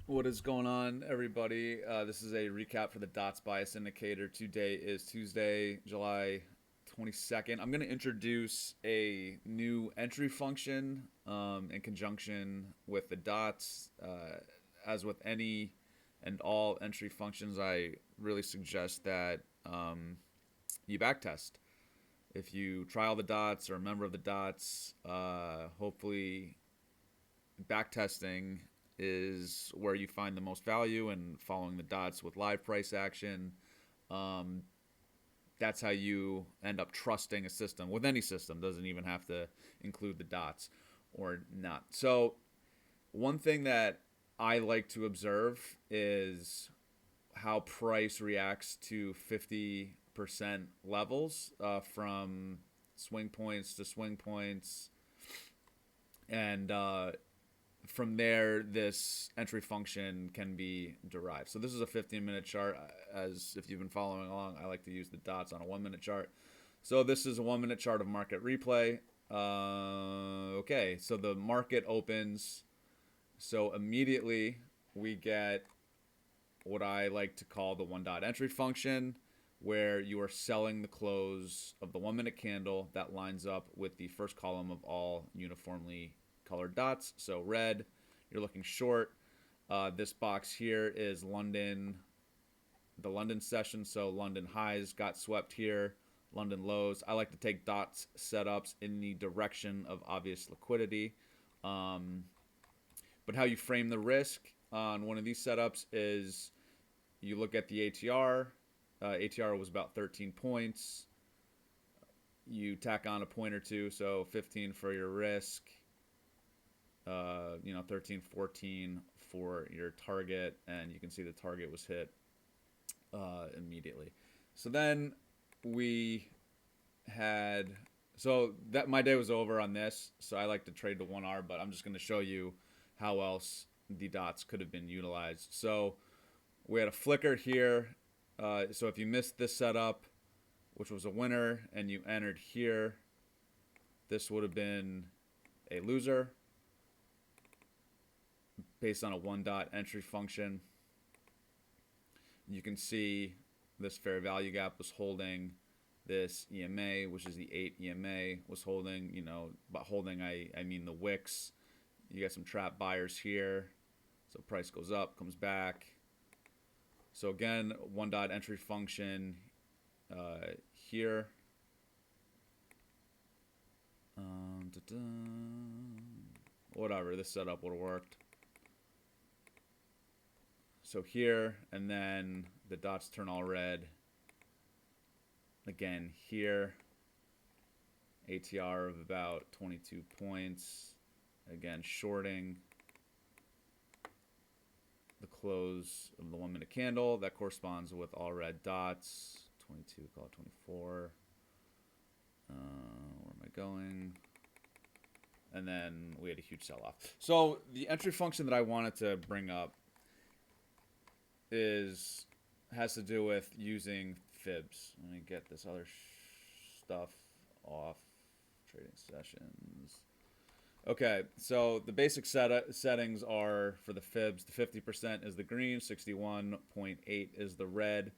What is going on, everybody? This is a recap for the DOTS bias indicator. Today is Tuesday, July 22nd. I'm going to introduce a new entry function in conjunction with the DOTS. As with any and all entry functions, I really suggest that you backtest. If you try all the DOTS or a member of the DOTS, hopefully backtesting is where you find the most value, and following the dots with live price action. Um, that's how you end up trusting a system. With any system, doesn't even have to include the dots or not. So one thing that I like to observe is how price reacts to 50% levels from swing points to swing points, and from there, this entry function can be derived. So this is a 15-minute chart. As if you've been following along, I like to use the dots on a 1-minute chart. So this is a 1-minute chart of market replay. Okay, so the market opens. So immediately we get what I like to call the one dot entry function, where you are selling the close of the 1-minute candle that lines up with the first column of all uniformly colored dots. So red, you're looking short. This box here is the London session. So London highs got swept here, London lows. I like to take dots setups in the direction of obvious liquidity. But how you frame the risk on one of these setups is you look at the ATR. ATR was about 13 points. You tack on a point or two, so 15 for your risk. 13, 14 for your target, and you can see the target was hit immediately. So then we had, so that my day was over on this. So I like to trade the 1R, but I'm just going to show you how else the dots could have been utilized. So we had a flicker here. So if you missed this setup, which was a winner, and you entered here, this would have been a loser based on a 1 dot entry function. You can see this fair value gap was holding. This EMA, which is the 8 EMA, was holding. By holding, I mean the wicks. You got some trap buyers here. So price goes up, comes back. So again, 1 dot entry function here. Whatever, this setup would have worked. So here, and then the dots turn all red. Again, here, ATR of about 22 points. Again, shorting the close of the 1-minute candle. That corresponds with all red dots. 22, call it 24. Where am I going? And then we had a huge sell-off. So the entry function that I wanted to bring up has to do with using Fibs. Let me get this other stuff off. Trading sessions. Okay, so the basic settings are for the Fibs. The 50% is the green, 61.8 is the red,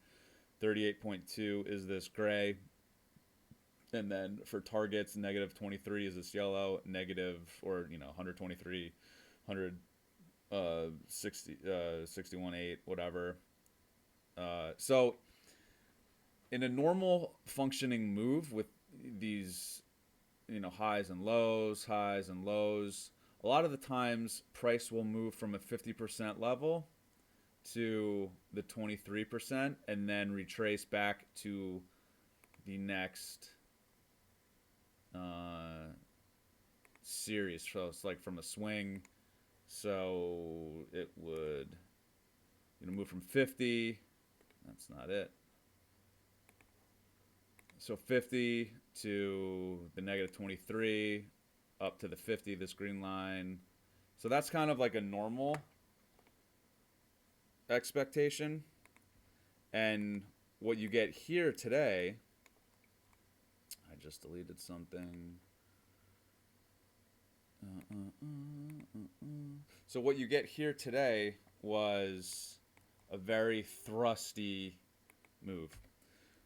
38.2 is this gray. And then for targets, negative 23 is this yellow, negative, or 123, 61.8, whatever. So in a normal functioning move with these, highs and lows, a lot of the times price will move from a 50% level to the 23% and then retrace back to the next series. So it's like from a swing. So it would move from 50. That's not it. So 50 to the negative 23, up to the 50, this green line. So that's kind of like a normal expectation. And what you get here today, I just deleted something. So what you get here today was a very thrusty move.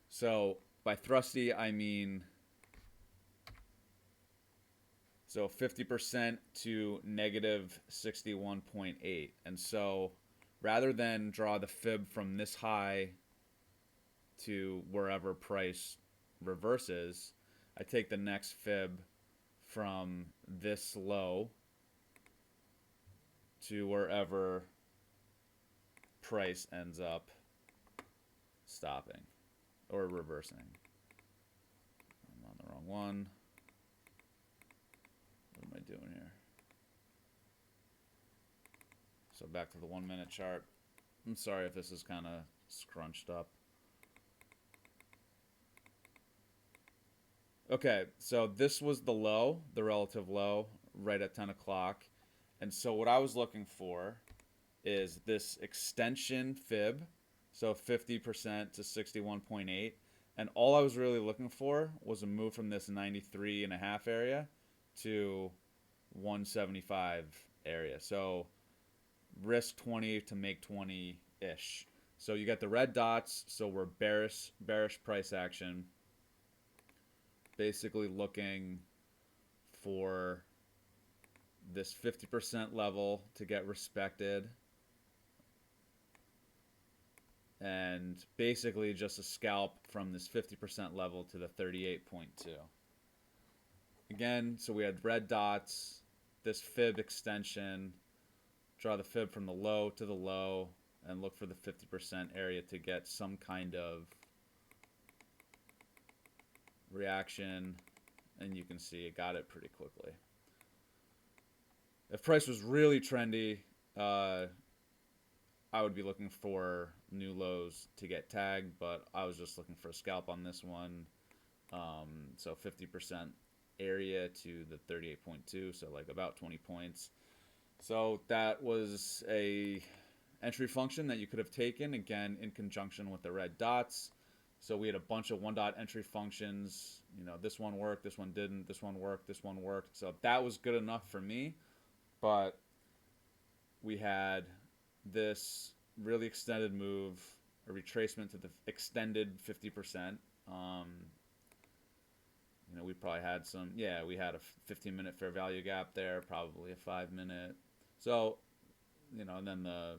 So by thrusty, I mean so 50% to negative 61.8. And so rather than draw the fib from this high to wherever price reverses, I take the next fib from this low to wherever price ends up stopping or reversing. I'm on the wrong one. What am I doing here? So back to the 1 minute chart. I'm sorry if this is kind of scrunched up. Okay, so this was the low, the relative low, right at 10 o'clock. And so what I was looking for is this extension fib, so 50% to 61.8. And all I was really looking for was a move from this 93.5 area to 175 area. So risk 20 to make 20-ish. So you got the red dots, so we're bearish price action. Basically looking for this 50% level to get respected. And basically just a scalp from this 50% level to the 38.2. Again, so we had red dots, this fib extension, draw the fib from the low to the low, and look for the 50% area to get some kind of reaction, and you can see it got it pretty quickly. If price was really trendy, I would be looking for new lows to get tagged, but I was just looking for a scalp on this one. So 50% area to the 38.2, so like about 20 points. So that was a entry function that you could have taken, again, in conjunction with the red dots. So we had a bunch of one dot entry functions. You know, this one worked, this one didn't, this one worked, this one worked. So that was good enough for me. But we had this really extended move, a retracement to the extended 50%. You know, we probably had some, yeah, we had a 15-minute fair value gap there, probably a 5-minute. So, you know, and then the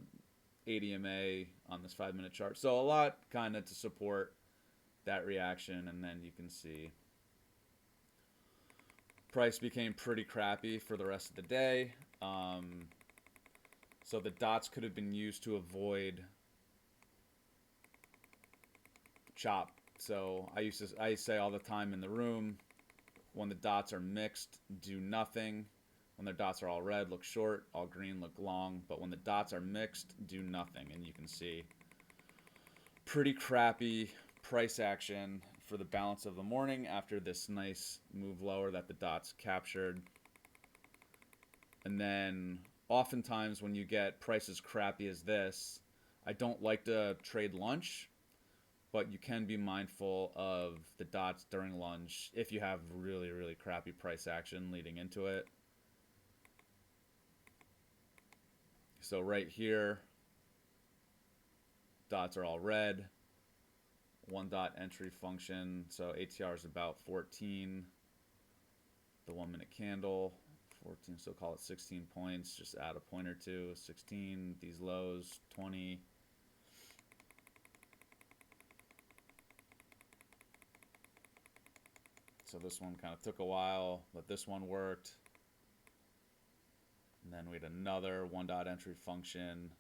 ADMA on this 5-minute chart. So a lot kind of to support that reaction, and then you can see price became pretty crappy for the rest of the day. So the dots could have been used to avoid chop. So I say all the time in the room, when the dots are mixed, do nothing. When the dots are all red, look short, all green, look long. But when the dots are mixed, do nothing. And you can see pretty crappy price action for the balance of the morning after this nice move lower that the dots captured. And then oftentimes when you get prices crappy as this, I don't like to trade lunch, but you can be mindful of the dots during lunch if you have really, really crappy price action leading into it. So right here, dots are all red. One dot entry function, so ATR is about 14. The 1 minute candle, 14, so call it 16 points. Just add a point or two, 16. These lows, 20. So this one kind of took a while, but this one worked. And then we had another one dot entry function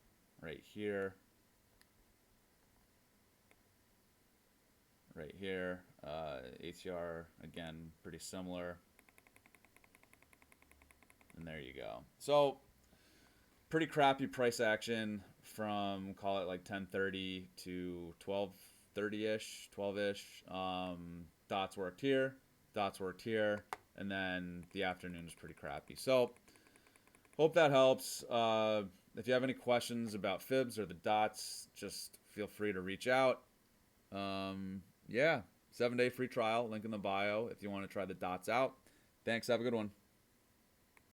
right here. Right here, ATR, again, pretty similar. And there you go. So pretty crappy price action from, call it like 10:30 to 12:30-ish, 12-ish. Dots worked here, dots worked here, and then the afternoon is pretty crappy. So hope that helps. If you have any questions about Fibs or the dots, just feel free to reach out. Yeah, 7-day free trial, link in the bio if you want to try the dots out. Thanks, have a good one.